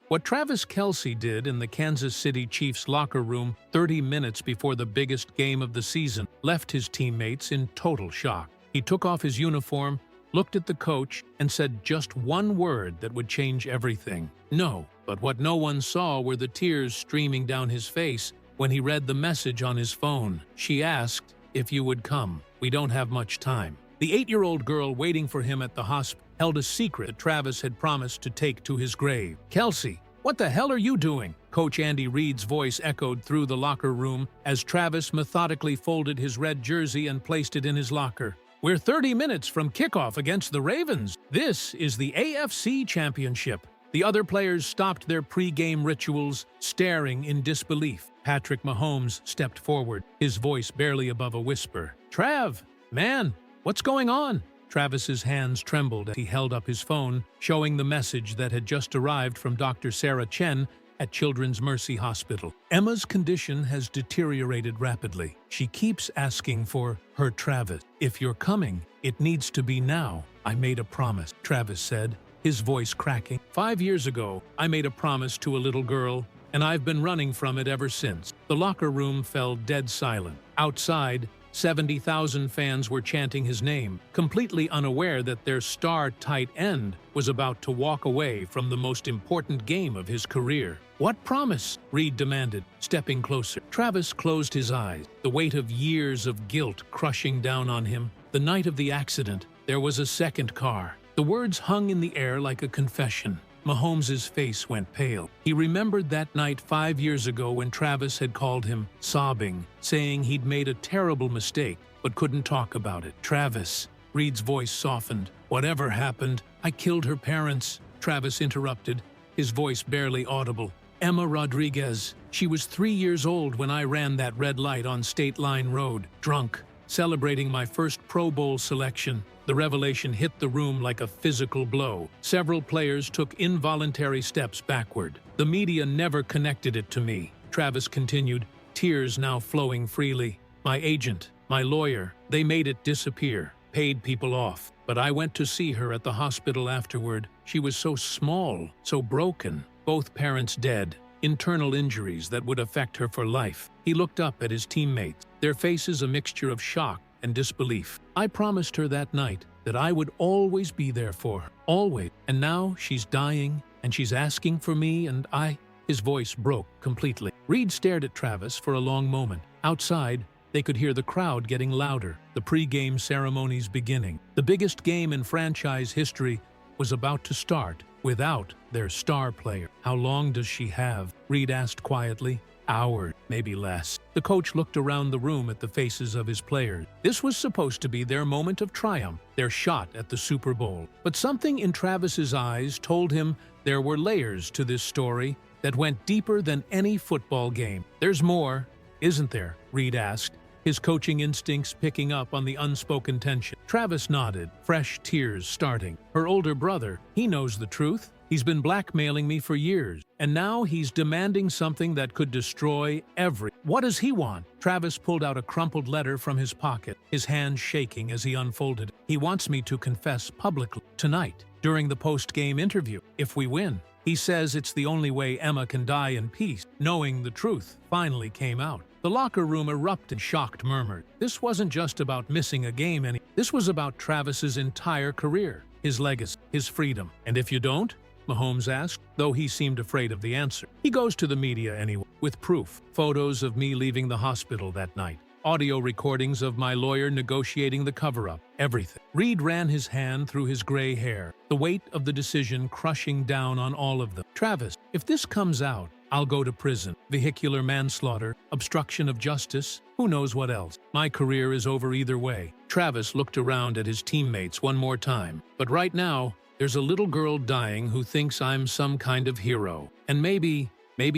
What Travis Kelce did in the Kansas City Chiefs locker room 30 minutes before the biggest game of the season left his teammates in total shock. He took off his uniform, looked at the coach, and said just one word that would change everything: no. But what no one saw were the tears streaming down his face when he read the message on his phone. She asked if you would come. We don't have much time. The 8-year-old girl waiting for him at the hospital held a secret that Travis had promised to take to his grave. "Kelce, what the hell are you doing?" Coach Andy Reid's voice echoed through the locker room as Travis methodically folded his red jersey and placed it in his locker. "We're 30 minutes from kickoff against the Ravens. This is the AFC Championship." The other players stopped their pre-game rituals, staring in disbelief. Patrick Mahomes stepped forward, his voice barely above a whisper. "Trav, man, what's going on?" Travis's hands trembled as he held up his phone, showing the message that had just arrived from Dr. Sarah Chen at Children's Mercy Hospital. "Emma's condition has deteriorated rapidly. She keeps asking for her Travis. If you're coming, it needs to be now. I made a promise," Travis said, his voice cracking. "5 years ago, I made a promise to a little girl, and I've been running from it ever since." The locker room fell dead silent. Outside, 70,000 fans were chanting his name, completely unaware that their star tight end was about to walk away from the most important game of his career. "What promise?" Reid demanded, stepping closer. Travis closed his eyes, the weight of years of guilt crushing down on him. The night of the accident, there was a second car. The words hung in the air like a confession. Mahomes's face went pale. He remembered that night 5 years ago when Travis had called him, sobbing, saying he'd made a terrible mistake but couldn't talk about it. "Travis," Reid's voice softened. "Whatever happened, I killed her parents." Travis interrupted, his voice barely audible. "Emma Rodriguez. She was 3 years old when I ran that red light on State Line Road, drunk, celebrating my first Pro Bowl selection." The revelation hit the room like a physical blow. Several players took involuntary steps backward. "The media never connected it to me," Travis continued, tears now flowing freely. "My agent, my lawyer, they made it disappear, paid people off. But I went to see her at the hospital afterward. She was so small, so broken. Both parents dead. Internal injuries that would affect her for life." He looked up at his teammates, their faces a mixture of shock and disbelief. "I promised her that night that I would always be there for her. Always. And now she's dying, and she's asking for me, and I—" His voice broke completely. Reid stared at Travis for a long moment. Outside, they could hear the crowd getting louder, the pre-game ceremonies beginning. The biggest game in franchise history was about to start without their star player. "How long does she have?" Reid asked quietly. "Hours, maybe less." The coach looked around the room at the faces of his players. This was supposed to be their moment of triumph, their shot at the Super Bowl. But something in Travis's eyes told him there were layers to this story that went deeper than any football game. "There's more, isn't there?" Reid asked, his coaching instincts picking up on the unspoken tension. Travis nodded, fresh tears starting. "Her older brother, he knows the truth. He's been blackmailing me for years, and now he's demanding something that could destroy every—" "What does he want?" Travis pulled out a crumpled letter from his pocket, his hand shaking as he unfolded it. "He wants me to confess publicly tonight, during the post-game interview, if we win. He says it's the only way Emma can die in peace." Knowing the truth finally came out. The locker room erupted in shocked murmurs. This wasn't just about missing a game this was about Travis's entire career, his legacy, his freedom. "And if you don't?" Mahomes asked, though he seemed afraid of the answer. "He goes to the media anyway, with proof. Photos of me leaving the hospital that night. Audio recordings of my lawyer negotiating the cover-up. Everything." Reid ran his hand through his gray hair, the weight of the decision crushing down on all of them. "Travis, if this comes out, I'll go to prison. Vehicular manslaughter, obstruction of justice, who knows what else. My career is over either way." Travis looked around at his teammates one more time. "But right now, there's a little girl dying who thinks I'm some kind of hero. And maybe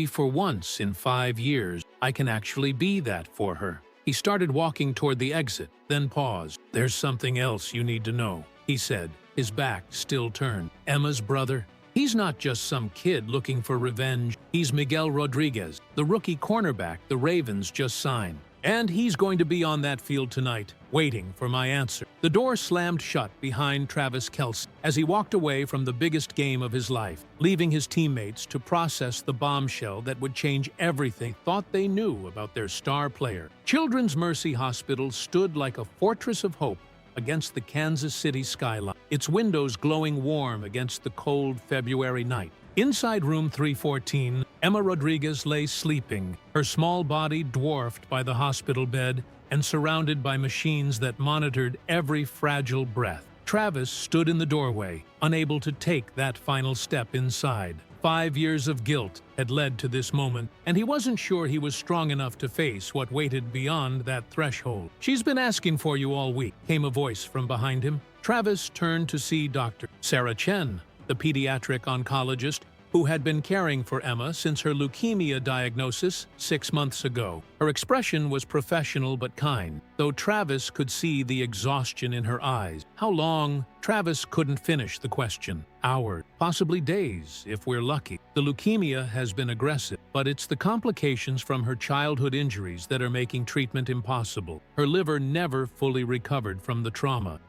for once in 5 years, I can actually be that for her." He started walking toward the exit, then paused. "There's something else you need to know," he said, his back still turned. "Emma's brother, he's not just some kid looking for revenge. He's Miguel Rodriguez, the rookie cornerback the Ravens just signed. And he's going to be on that field tonight, waiting for my answer. The door slammed shut behind Travis Kelce as he walked away from the biggest game of his life, leaving his teammates to process the bombshell that would change everything they thought they knew about their star player. Children's Mercy Hospital stood like a fortress of hope against the Kansas City skyline, its windows glowing warm against the cold February night. Inside room 314, Emma Rodriguez lay sleeping, her small body dwarfed by the hospital bed and surrounded by machines that monitored every fragile breath. Travis stood in the doorway, unable to take that final step inside. 5 years of guilt had led to this moment, and he wasn't sure he was strong enough to face what waited beyond that threshold. "She's been asking for you all week," came a voice from behind him. Travis turned to see Dr. Sarah Chen, the pediatric oncologist who had been caring for Emma since her leukemia diagnosis 6 months ago. Her expression was professional but kind, though Travis could see the exhaustion in her eyes. How long? Travis couldn't finish the question. Hours, possibly days, if we're lucky. The leukemia has been aggressive, but it's the complications from her childhood injuries that are making treatment impossible. Her liver never fully recovered from the trauma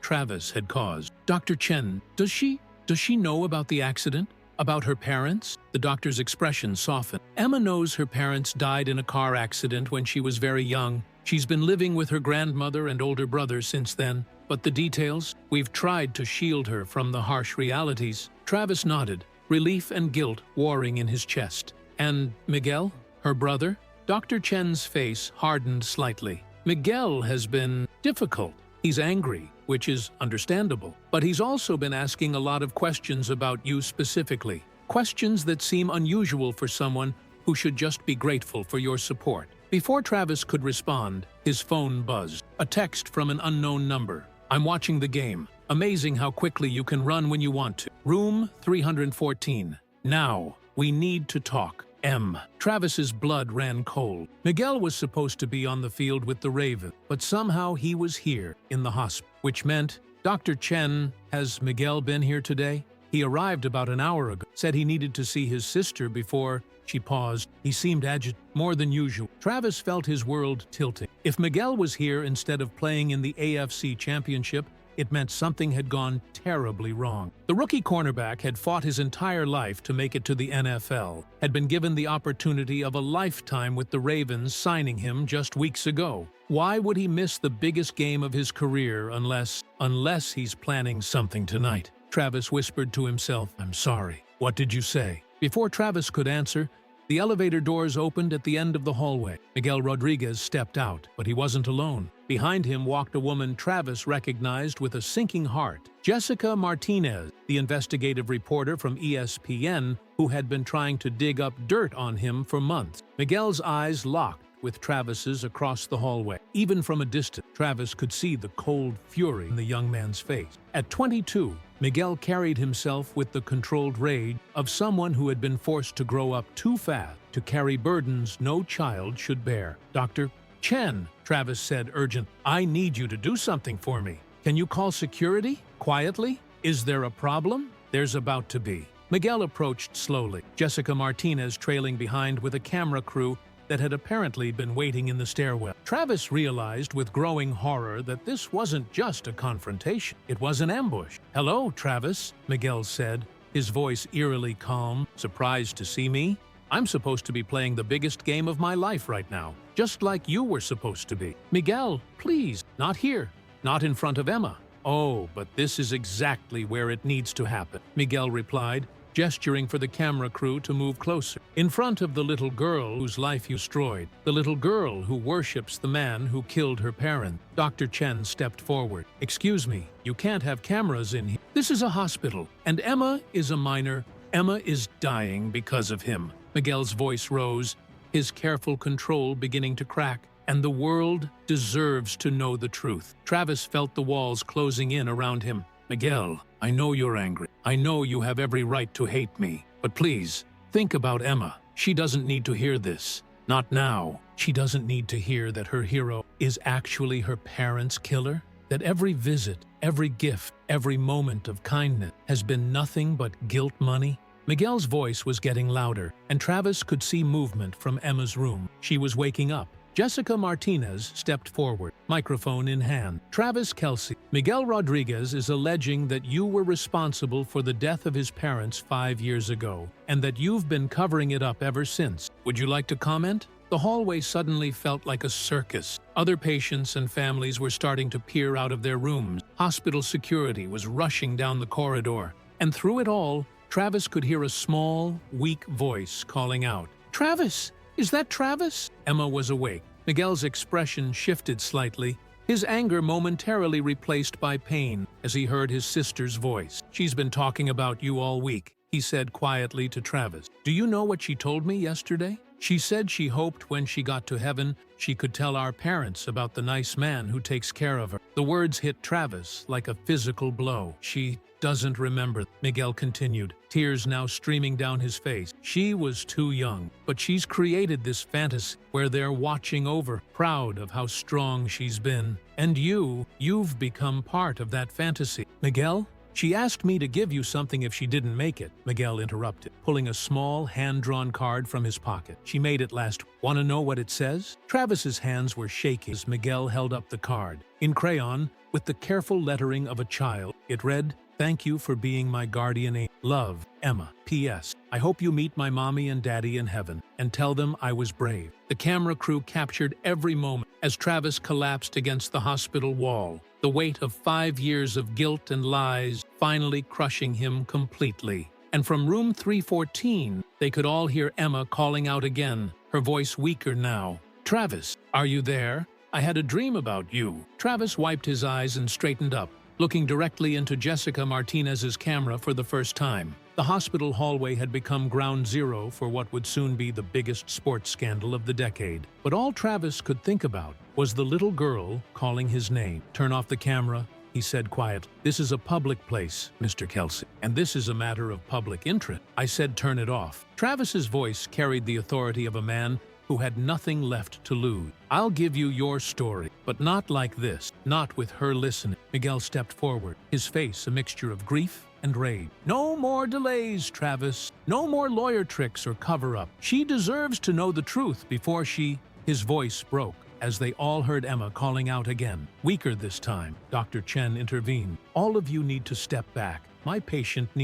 Travis had caused. "Dr. Chen, does she know about the accident? About her parents?" The doctor's expression softened. "Emma knows her parents died in a car accident when she was very young. She's been living with her grandmother and older brother since then. But the details? We've tried to shield her from the harsh realities." Travis nodded, relief and guilt warring in his chest. "And Miguel, her brother?" Dr. Chen's face hardened slightly. "Miguel has been difficult. He's angry, which is understandable. But he's also been asking a lot of questions about you specifically. Questions that seem unusual for someone who should just be grateful for your support." Before Travis could respond, his phone buzzed. A text from an unknown number. "I'm watching the game. Amazing how quickly you can run when you want to. Room 314. Now, we need to talk. M." Travis's blood ran cold. Miguel was supposed to be on the field with the Ravens, but somehow he was here in the hospital, which meant, "Dr. Chen, has Miguel been here today?" "He arrived about an hour ago. Said he needed to see his sister before." She paused. He seemed agitated, more than usual. Travis felt his world tilting. If Miguel was here instead of playing in the AFC Championship, it meant something had gone terribly wrong. The rookie cornerback had fought his entire life to make it to the NFL, had been given the opportunity of a lifetime with the Ravens signing him just weeks ago. Why would he miss the biggest game of his career unless he's planning something tonight? Travis whispered to himself, "I'm sorry. What did you say?" Before Travis could answer, the elevator doors opened at the end of the hallway. Miguel Rodriguez stepped out, but he wasn't alone. Behind him walked a woman Travis recognized with a sinking heart. Jessica Martinez, the investigative reporter from ESPN, who had been trying to dig up dirt on him for months. Miguel's eyes locked with Travis's across the hallway. Even from a distance, Travis could see the cold fury in the young man's face. At 22, Miguel carried himself with the controlled rage of someone who had been forced to grow up too fast to carry burdens no child should bear. "Dr. Chen," Travis said urgent, "I need you to do something for me. Can you call security? Quietly? Is there a problem?" "There's about to be." Miguel approached slowly, Jessica Martinez trailing behind with a camera crew that had apparently been waiting in the stairwell. Travis realized with growing horror that this wasn't just a confrontation, it was an ambush. "Hello, Travis," Miguel said, his voice eerily calm. "Surprised to see me? I'm supposed to be playing the biggest game of my life right now, just like you were supposed to be." "Miguel, please, not here, not in front of Emma." "Oh, but this is exactly where it needs to happen," Miguel replied, gesturing for the camera crew to move closer. "In front of the little girl whose life you destroyed, the little girl who worships the man who killed her parent." Dr. Chen stepped forward. "Excuse me, you can't have cameras in here. This is a hospital, and Emma is a minor. Emma is dying because of him." Miguel's voice rose, his careful control beginning to crack. "And the world deserves to know the truth." Travis felt the walls closing in around him. "Miguel, I know you're angry. I know you have every right to hate me. But please, think about Emma. She doesn't need to hear this. Not now. She doesn't need to hear that her hero is actually her parents' killer. That every visit, every gift, every moment of kindness has been nothing but guilt money." Miguel's voice was getting louder, and Travis could see movement from Emma's room. She was waking up, Jessica Martinez stepped forward, microphone in hand. Travis Kelce, Miguel Rodriguez is alleging that you were responsible for the death of his parents 5 years ago, and that you've been covering it up ever since. Would you like to comment? The hallway suddenly felt like a circus. Other patients and families were starting to peer out of their rooms. Hospital security was rushing down the corridor. And through it all, Travis could hear a small, weak voice calling out, "Travis! Is that Travis?" Emma was awake. Miguel's expression shifted slightly, his anger momentarily replaced by pain as he heard his sister's voice. "She's been talking about you all week," he said quietly to Travis. "Do you know what she told me yesterday? She said she hoped when she got to heaven she could tell our parents about the nice man who takes care of her." The words hit Travis like a physical blow. "She doesn't remember," Miguel continued, tears now streaming down his face. "She was too young, but she's created this fantasy where they're watching over, proud of how strong she's been. And you've become part of that fantasy." "Miguel? She asked me to give you something if she didn't make it," Miguel interrupted, pulling a small, hand-drawn card from his pocket. "She made it last. Want to know what it says?" Travis's hands were shaking as Miguel held up the card. In crayon, with the careful lettering of a child, it read, "Thank you for being my guardian angel. Love, Emma. P.S. I hope you meet my mommy and daddy in heaven, and tell them I was brave." The camera crew captured every moment as Travis collapsed against the hospital wall, the weight of 5 years of guilt and lies finally crushing him completely. And from room 314, they could all hear Emma calling out again, her voice weaker now. "Travis, are you there? I had a dream about you." Travis wiped his eyes and straightened up, looking directly into Jessica Martinez's camera for the first time. The hospital hallway had become ground zero for what would soon be the biggest sports scandal of the decade. But all Travis could think about was the little girl calling his name. "Turn off the camera," he said quietly. "This is a public place, Mr. Kelce, and this is a matter of public interest." "I said turn it off." Travis's voice carried the authority of a man who had nothing left to lose. "I'll give you your story, but not like this, not with her listening." Miguel stepped forward, his face a mixture of grief and rage. "No more delays, Travis. No more lawyer tricks or cover-up. She deserves to know the truth before she—" His voice broke as they all heard Emma calling out again. Weaker this time, Dr. Chen intervened. "All of you need to step back. Your patient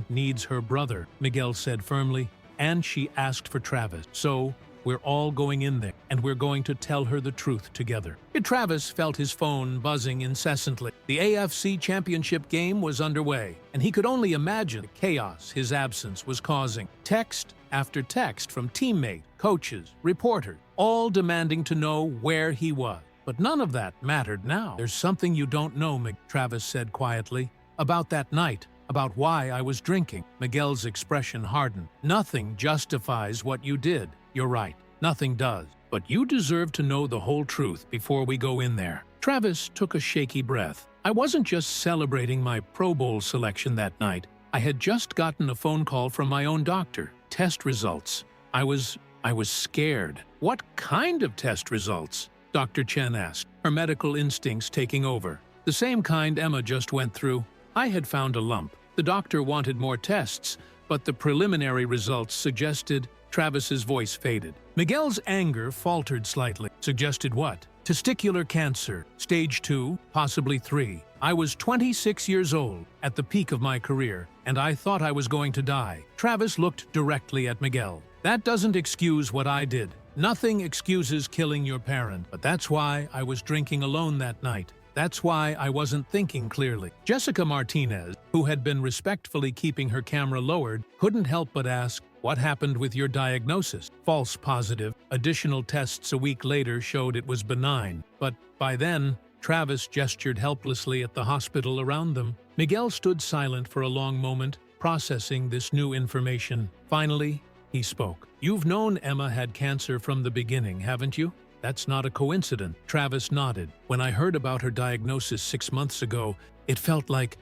needs her brother," Miguel said firmly. "And she asked for Travis. So we're all going in there, and we're going to tell her the truth together." Travis felt his phone buzzing incessantly. The AFC Championship game was underway, and he could only imagine the chaos his absence was causing. Text after text from teammates, coaches, reporters, all demanding to know where he was. But none of that mattered now. "There's something you don't know," Travis said quietly, "about that night. About why I was drinking." Miguel's expression hardened. "Nothing justifies what you did. You're right. Nothing does. But you deserve to know the whole truth before we go in there." Travis took a shaky breath. "I wasn't just celebrating my Pro Bowl selection that night. I had just gotten a phone call from my own doctor. Test results. I was scared." "What kind of test results?" Dr. Chen asked, her medical instincts taking over. "The same kind Emma just went through. I had found a lump. The doctor wanted more tests, but the preliminary results suggested—" Travis's voice faded. Miguel's anger faltered slightly. "Suggested what?" "Testicular cancer, stage 2, possibly 3. I was 26 years old, at the peak of my career, and I thought I was going to die." Travis looked directly at Miguel. "That doesn't excuse what I did. Nothing excuses killing your parent, but that's why I was drinking alone that night. That's why I wasn't thinking clearly." Jessica Martinez, who had been respectfully keeping her camera lowered, couldn't help but ask, "What happened with your diagnosis?" "False positive. Additional tests a week later showed it was benign. But by then," Travis gestured helplessly at the hospital around them. Miguel stood silent for a long moment, processing this new information. Finally, he spoke. "You've known Emma had cancer from the beginning, haven't you?" "That's not a coincidence." Travis nodded. "When I heard about her diagnosis 6 months ago, it felt like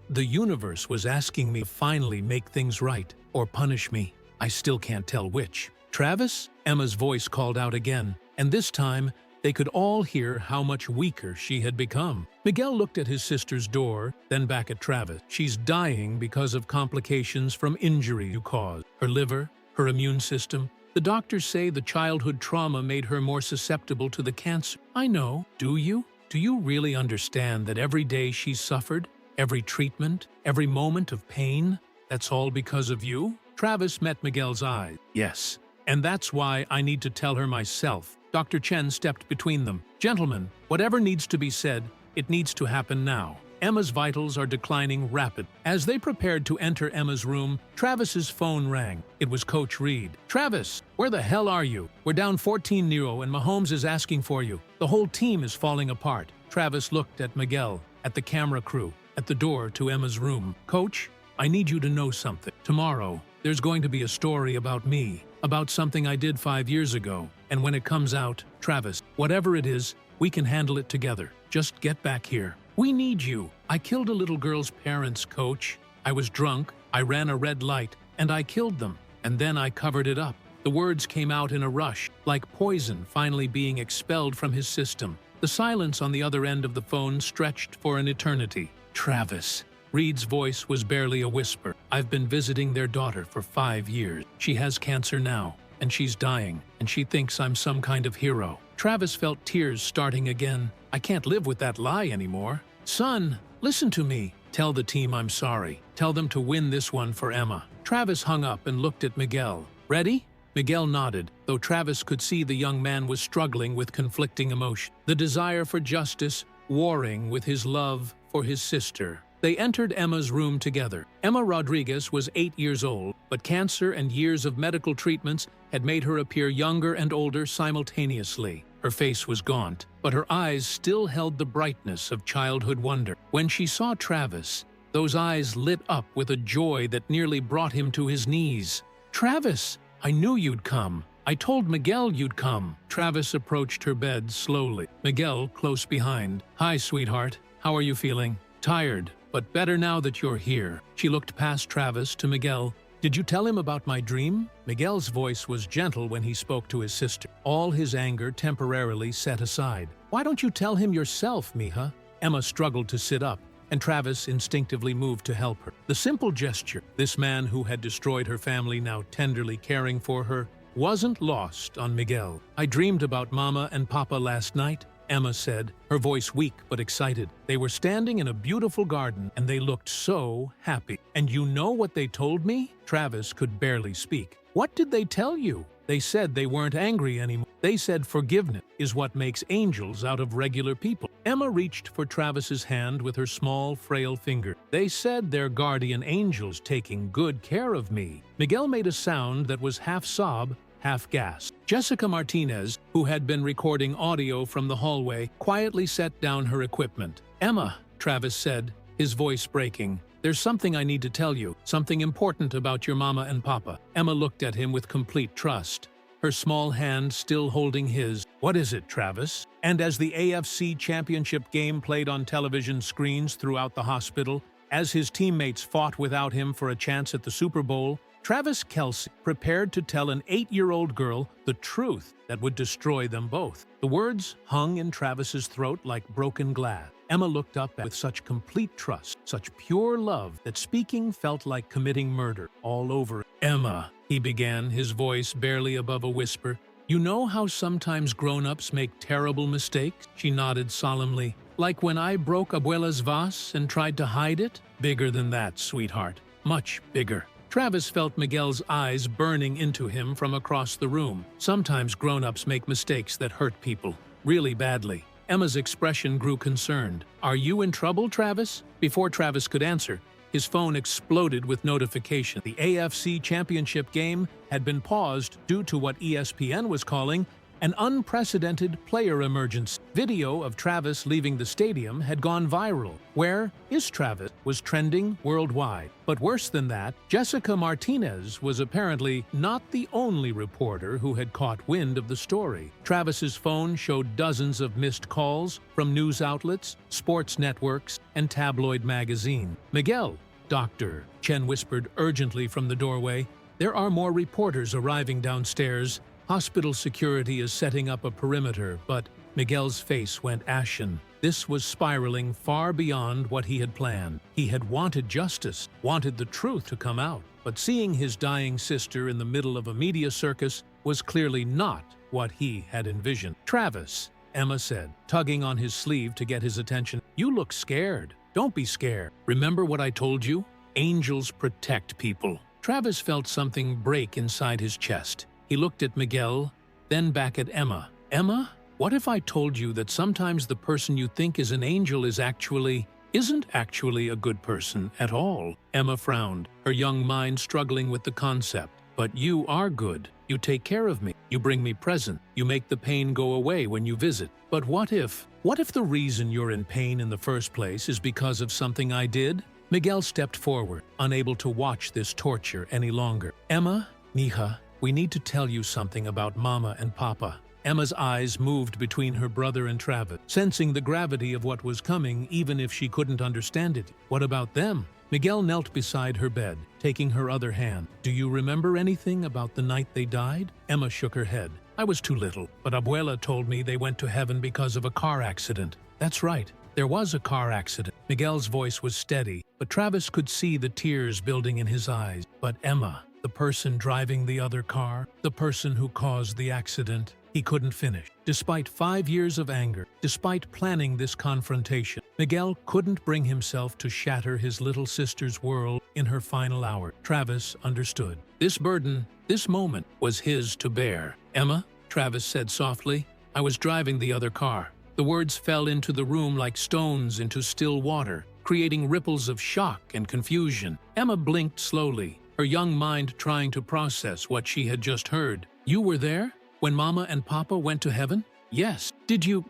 the universe was asking me to finally make things right, or punish me. I still can't tell which." "Travis?" Emma's voice called out again, and this time they could all hear how much weaker she had become. Miguel looked at his sister's door, then back at Travis. "She's dying because of complications from injury you caused. Her liver, her immune system. The doctors say the childhood trauma made her more susceptible to the cancer. I know. Do you? Do you really understand that every day she's suffered, every treatment, every moment of pain, that's all because of you? Travis met Miguel's eyes. Yes. And that's why I need to tell her myself. Dr. Chen stepped between them. Gentlemen, whatever needs to be said, it needs to happen now. Emma's vitals are declining rapidly. As they prepared to enter Emma's room, Travis's phone rang. It was Coach Reed. Travis, where the hell are you? We're down 14-0 and Mahomes is asking for you. The whole team is falling apart. Travis looked at Miguel, at the camera crew, at the door to Emma's room. Coach, I need you to know something. Tomorrow, there's going to be a story about me, about something I did 5 years ago. And when it comes out, Travis, whatever it is, we can handle it together. Just get back here. We need you. I killed a little girl's parents, Coach. I was drunk, I ran a red light, and I killed them. And then I covered it up. The words came out in a rush, like poison finally being expelled from his system. The silence on the other end of the phone stretched for an eternity. Travis. Reed's voice was barely a whisper. I've been visiting their daughter for 5 years. She has cancer now, and she's dying, and she thinks I'm some kind of hero. Travis felt tears starting again. I can't live with that lie anymore. Son, listen to me. Tell the team I'm sorry. Tell them to win this one for Emma. Travis hung up and looked at Miguel. Ready? Miguel nodded, though Travis could see the young man was struggling with conflicting emotion. The desire for justice warring with his love for his sister. They entered Emma's room together. Emma Rodriguez was 8 years old, but cancer and years of medical treatments had made her appear younger and older simultaneously. Her face was gaunt, but her eyes still held the brightness of childhood wonder. When she saw Travis, those eyes lit up with a joy that nearly brought him to his knees. Travis, I knew you'd come. I told Miguel you'd come. Travis approached her bed slowly. Miguel close behind. Hi, sweetheart. How are you feeling? Tired, but better now that you're here. She looked past Travis to Miguel. Did you tell him about my dream? Miguel's voice was gentle when he spoke to his sister. All his anger temporarily set aside. Why don't you tell him yourself, mija? Emma struggled to sit up, and Travis instinctively moved to help her. The simple gesture, this man who had destroyed her family now tenderly caring for her, wasn't lost on Miguel. I dreamed about Mama and Papa last night, Emma said, her voice weak but excited. They were standing in a beautiful garden, and they looked so happy. And you know what they told me? Travis could barely speak. What did they tell you? They said they weren't angry anymore. They said forgiveness is what makes angels out of regular people. Emma reached for Travis's hand with her small, frail finger. They said they're guardian angels taking good care of me. Miguel made a sound that was half sob, half gasp. Jessica Martinez, who had been recording audio from the hallway, quietly set down her equipment. Emma, Travis said, his voice breaking. There's something I need to tell you, something important about your mama and papa. Emma looked at him with complete trust, her small hand still holding his. What is it, Travis? And as the AFC Championship game played on television screens throughout the hospital, as his teammates fought without him for a chance at the Super Bowl, Travis Kelce prepared to tell an 8-year-old girl the truth that would destroy them both. The words hung in Travis's throat like broken glass. Emma looked up with such complete trust, such pure love, that speaking felt like committing murder all over. Emma, he began, his voice barely above a whisper, you know how sometimes grown-ups make terrible mistakes? She nodded solemnly. Like when I broke Abuela's vase and tried to hide it? Bigger than that, sweetheart. Much bigger. Travis felt Miguel's eyes burning into him from across the room. Sometimes grown-ups make mistakes that hurt people, really badly. Emma's expression grew concerned. Are you in trouble, Travis? Before Travis could answer, his phone exploded with notification. The AFC Championship game had been paused due to what ESPN was calling an unprecedented player emergency. Video of Travis leaving the stadium had gone viral. Where is Travis? Was trending worldwide. But worse than that, Jessica Martinez was apparently not the only reporter who had caught wind of the story. Travis's phone showed dozens of missed calls from news outlets, sports networks, and tabloid magazines. Miguel, Doctor, Chen whispered urgently from the doorway. There are more reporters arriving downstairs. Hospital security is setting up a perimeter, but Miguel's face went ashen. This was spiraling far beyond what he had planned. He had wanted justice, wanted the truth to come out, but seeing his dying sister in the middle of a media circus was clearly not what he had envisioned. "Travis," Emma said, tugging on his sleeve to get his attention, "you look scared. Don't be scared. Remember what I told you? Angels protect people." Travis felt something break inside his chest. He looked at Miguel, then back at Emma. "Emma, what if I told you that sometimes the person you think is an angel isn't actually a good person at all?" Emma frowned, her young mind struggling with the concept. "But you are good. You take care of me. You bring me presents. You make the pain go away when you visit. But what if the reason you're in pain in the first place is because of something I did?" Miguel stepped forward, unable to watch this torture any longer. "Emma, mija, we need to tell you something about Mama and Papa." Emma's eyes moved between her brother and Travis, sensing the gravity of what was coming even if she couldn't understand it. "What about them?" Miguel knelt beside her bed, taking her other hand. "Do you remember anything about the night they died?" Emma shook her head. "I was too little, but Abuela told me they went to heaven because of a car accident." "That's right. There was a car accident." Miguel's voice was steady, but Travis could see the tears building in his eyes. "But Emma, the person driving the other car, the person who caused the accident." He couldn't finish. Despite 5 years of anger, despite planning this confrontation, Miguel couldn't bring himself to shatter his little sister's world in her final hour. Travis understood. This burden, this moment, was his to bear. "Emma," Travis said softly, "I was driving the other car." The words fell into the room like stones into still water, creating ripples of shock and confusion. Emma blinked slowly, her young mind trying to process what she had just heard. "You were there? When Mama and Papa went to heaven?" "Yes." Did you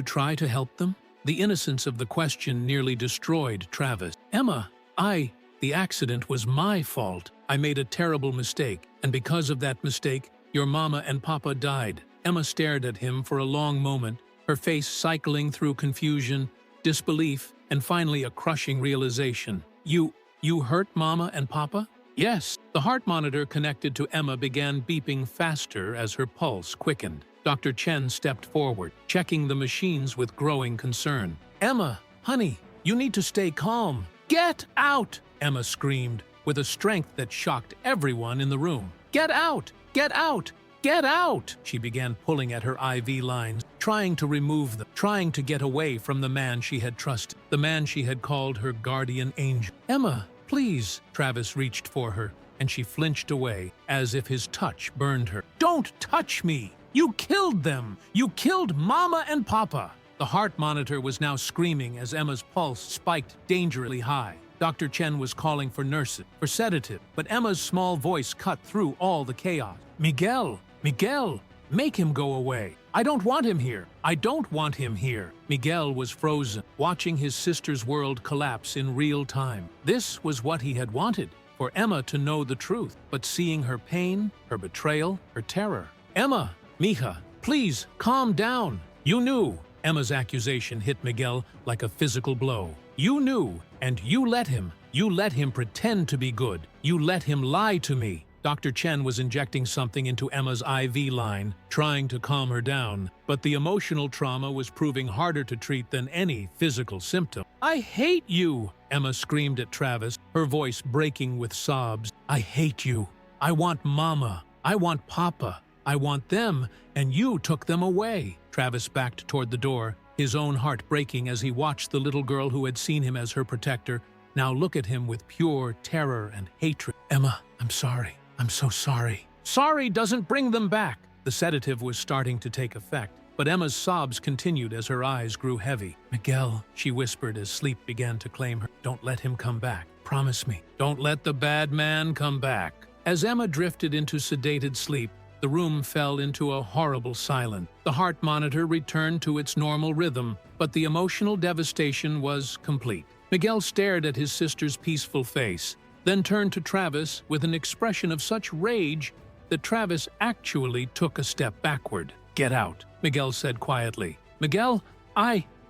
try to help them?" The innocence of the question nearly destroyed Travis. "Emma, the accident was my fault. I made a terrible mistake, and because of that mistake, your Mama and Papa died." Emma stared at him for a long moment, her face cycling through confusion, disbelief, and finally a crushing realization. You hurt Mama and Papa?" "Yes." The heart monitor connected to Emma began beeping faster as her pulse quickened. Dr. Chen stepped forward, checking the machines with growing concern. "Emma, honey, you need to stay calm." "Get out!" Emma screamed, with a strength that shocked everyone in the room. "Get out! Get out! Get out!" She began pulling at her IV lines, trying to remove them, trying to get away from the man she had trusted, the man she had called her guardian angel. "Emma, please." Travis reached for her, and she flinched away, as if his touch burned her. "Don't touch me! You killed them! You killed Mama and Papa!" The heart monitor was now screaming as Emma's pulse spiked dangerously high. Dr. Chen was calling for nurses, for sedative, but Emma's small voice cut through all the chaos. "Miguel! Miguel! Make him go away! I don't want him here! I don't want him here!" Miguel was frozen, watching his sister's world collapse in real time. This was what he had wanted, for Emma to know the truth, but seeing her pain, her betrayal, her terror. "Emma, mija, please, calm down. You knew." Emma's accusation hit Miguel like a physical blow. "You knew, and you let him. You let him pretend to be good. You let him lie to me." Dr. Chen was injecting something into Emma's IV line, trying to calm her down, but the emotional trauma was proving harder to treat than any physical symptom. "I hate you!" Emma screamed at Travis, her voice breaking with sobs. "I hate you. I want Mama. I want Papa. I want them, and you took them away." Travis backed toward the door, his own heart breaking as he watched the little girl who had seen him as her protector now look at him with pure terror and hatred. "Emma, I'm sorry. I'm so sorry." "Sorry doesn't bring them back." The sedative was starting to take effect, but Emma's sobs continued as her eyes grew heavy. "Miguel," she whispered as sleep began to claim her. "Don't let him come back. Promise me. Don't let the bad man come back." As Emma drifted into sedated sleep, the room fell into a horrible silence. The heart monitor returned to its normal rhythm, but the emotional devastation was complete. Miguel stared at his sister's peaceful face, then turned to Travis with an expression of such rage that Travis actually took a step backward. "Get out," Miguel said quietly. "Miguel,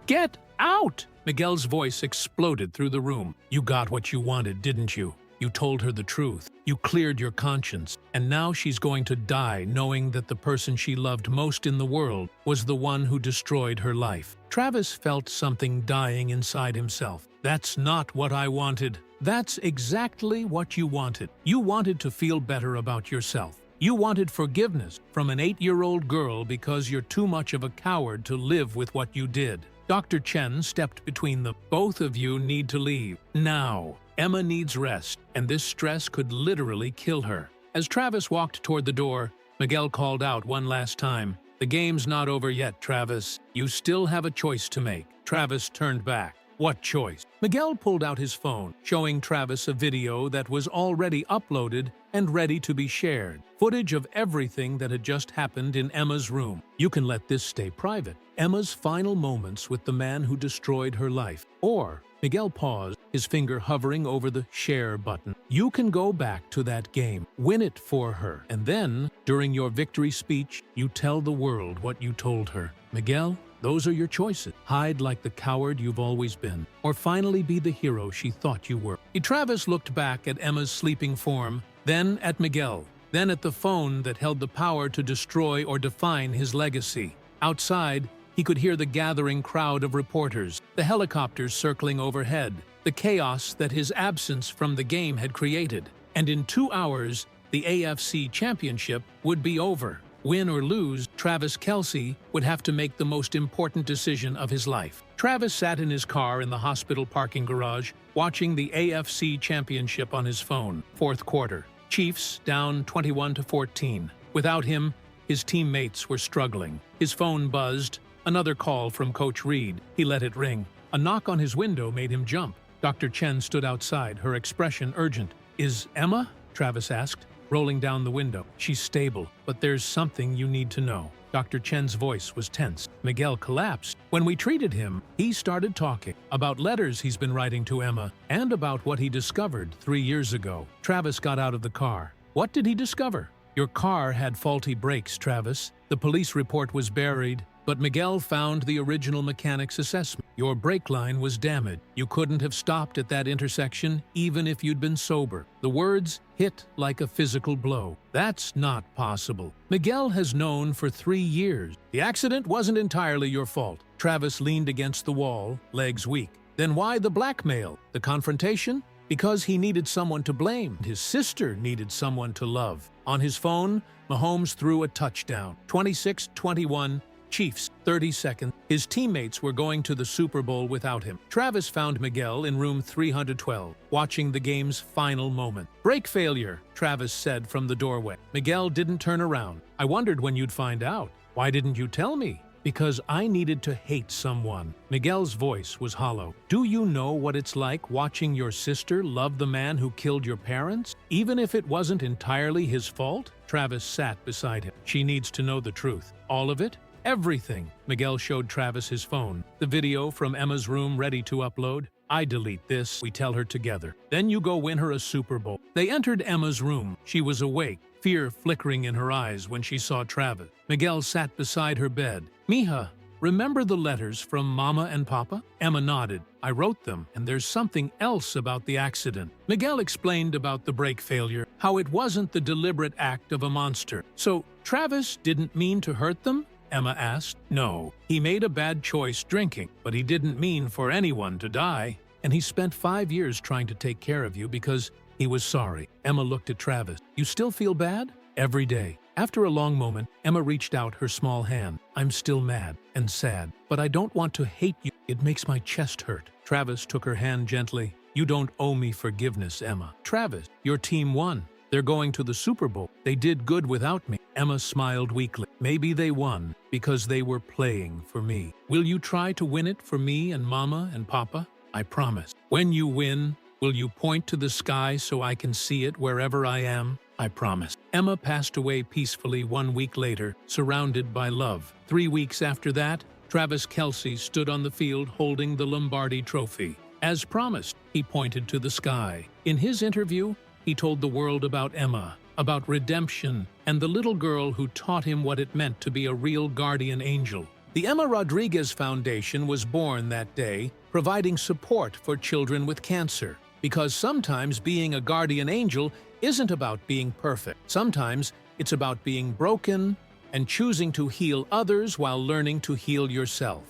Get out!" Miguel's voice exploded through the room. "You got what you wanted, didn't you? You told her the truth. You cleared your conscience. And now she's going to die knowing that the person she loved most in the world was the one who destroyed her life. Travis felt something dying inside himself. That's not what I wanted. That's exactly what you wanted. You wanted to feel better about yourself. You wanted forgiveness from an 8-year-old girl because you're too much of a coward to live with what you did. Dr. Chen stepped between them. Both of you need to leave. Now. Emma needs rest, and this stress could literally kill her. As Travis walked toward the door, Miguel called out one last time, "The game's not over yet, Travis. You still have a choice to make." Travis turned back. What choice? Miguel pulled out his phone, showing Travis a video that was already uploaded and ready to be shared. Footage of everything that had just happened in Emma's room. You can let this stay private. Emma's final moments with the man who destroyed her life. Or, Miguel paused, his finger hovering over the share button. You can go back to that game, win it for her, and then, during your victory speech, you tell the world what you told her. Miguel, those are your choices. Hide like the coward you've always been, or finally be the hero she thought you were. Travis looked back at Emma's sleeping form, then at Miguel, then at the phone that held the power to destroy or define his legacy. Outside, he could hear the gathering crowd of reporters, the helicopters circling overhead, the chaos that his absence from the game had created. And in 2 hours, the AFC Championship would be over. Win or lose, Travis Kelce would have to make the most important decision of his life. Travis sat in his car in the hospital parking garage, watching the AFC Championship on his phone. Fourth quarter. Chiefs down 21-14. Without him, his teammates were struggling. His phone buzzed. Another call from Coach Reed. He let it ring. A knock on his window made him jump. Dr. Chen stood outside, her expression urgent. "Is Emma?" Travis asked, rolling down the window. "She's stable, but there's something you need to know." Dr. Chen's voice was tense. Miguel collapsed. When we treated him, he started talking about letters he's been writing to Emma and about what he discovered 3 years ago. Travis got out of the car. What did he discover? Your car had faulty brakes, Travis. The police report was buried, but Miguel found the original mechanic's assessment. Your brake line was damaged. You couldn't have stopped at that intersection even if you'd been sober. The words hit like a physical blow. That's not possible. Miguel has known for 3 years. The accident wasn't entirely your fault. Travis leaned against the wall, legs weak. Then why the blackmail? The confrontation? Because he needed someone to blame. His sister needed someone to love. On his phone, Mahomes threw a touchdown. 26-21. Chiefs, 30 seconds. His teammates were going to the Super Bowl without him. Travis found Miguel in room 312, watching the game's final moment. "Brake failure," Travis said from the doorway. Miguel didn't turn around. "I wondered when you'd find out. Why didn't you tell me?" "Because I needed to hate someone." Miguel's voice was hollow. "Do you know what it's like watching your sister love the man who killed your parents, even if it wasn't entirely his fault?" Travis sat beside him. "She needs to know the truth. All of it? Everything." Miguel showed Travis his phone. "The video from Emma's room ready to upload. I delete this. We tell her together. Then you go win her a Super Bowl." They entered Emma's room. She was awake, fear flickering in her eyes when she saw Travis. Miguel sat beside her bed. "Mija, remember the letters from Mama and Papa?" Emma nodded. "I wrote them, and there's something else about the accident." Miguel explained about the brake failure, how it wasn't the deliberate act of a monster. "So Travis didn't mean to hurt them?" Emma asked. "No, he made a bad choice drinking, but he didn't mean for anyone to die. And he spent 5 years trying to take care of you because he was sorry." Emma looked at Travis. "You still feel bad?" "Every day." After a long moment, Emma reached out her small hand. "I'm still mad and sad, but I don't want to hate you. It makes my chest hurt." Travis took her hand gently. "You don't owe me forgiveness, Emma." "Travis, your team won. They're going to the Super Bowl. They did good without me." Emma smiled weakly. "Maybe they won because they were playing for me. Will you try to win it for me and Mama and Papa?" "I promise." "When you win, will you point to the sky so I can see it wherever I am?" "I promise." Emma passed away peacefully 1 week later, surrounded by love. 3 weeks after that, Travis Kelce stood on the field holding the Lombardi Trophy. As promised, he pointed to the sky. In his interview, he told the world about Emma, about redemption, and the little girl who taught him what it meant to be a real guardian angel. The Emma Rodriguez Foundation was born that day, providing support for children with cancer. Because sometimes being a guardian angel isn't about being perfect. Sometimes it's about being broken and choosing to heal others while learning to heal yourself.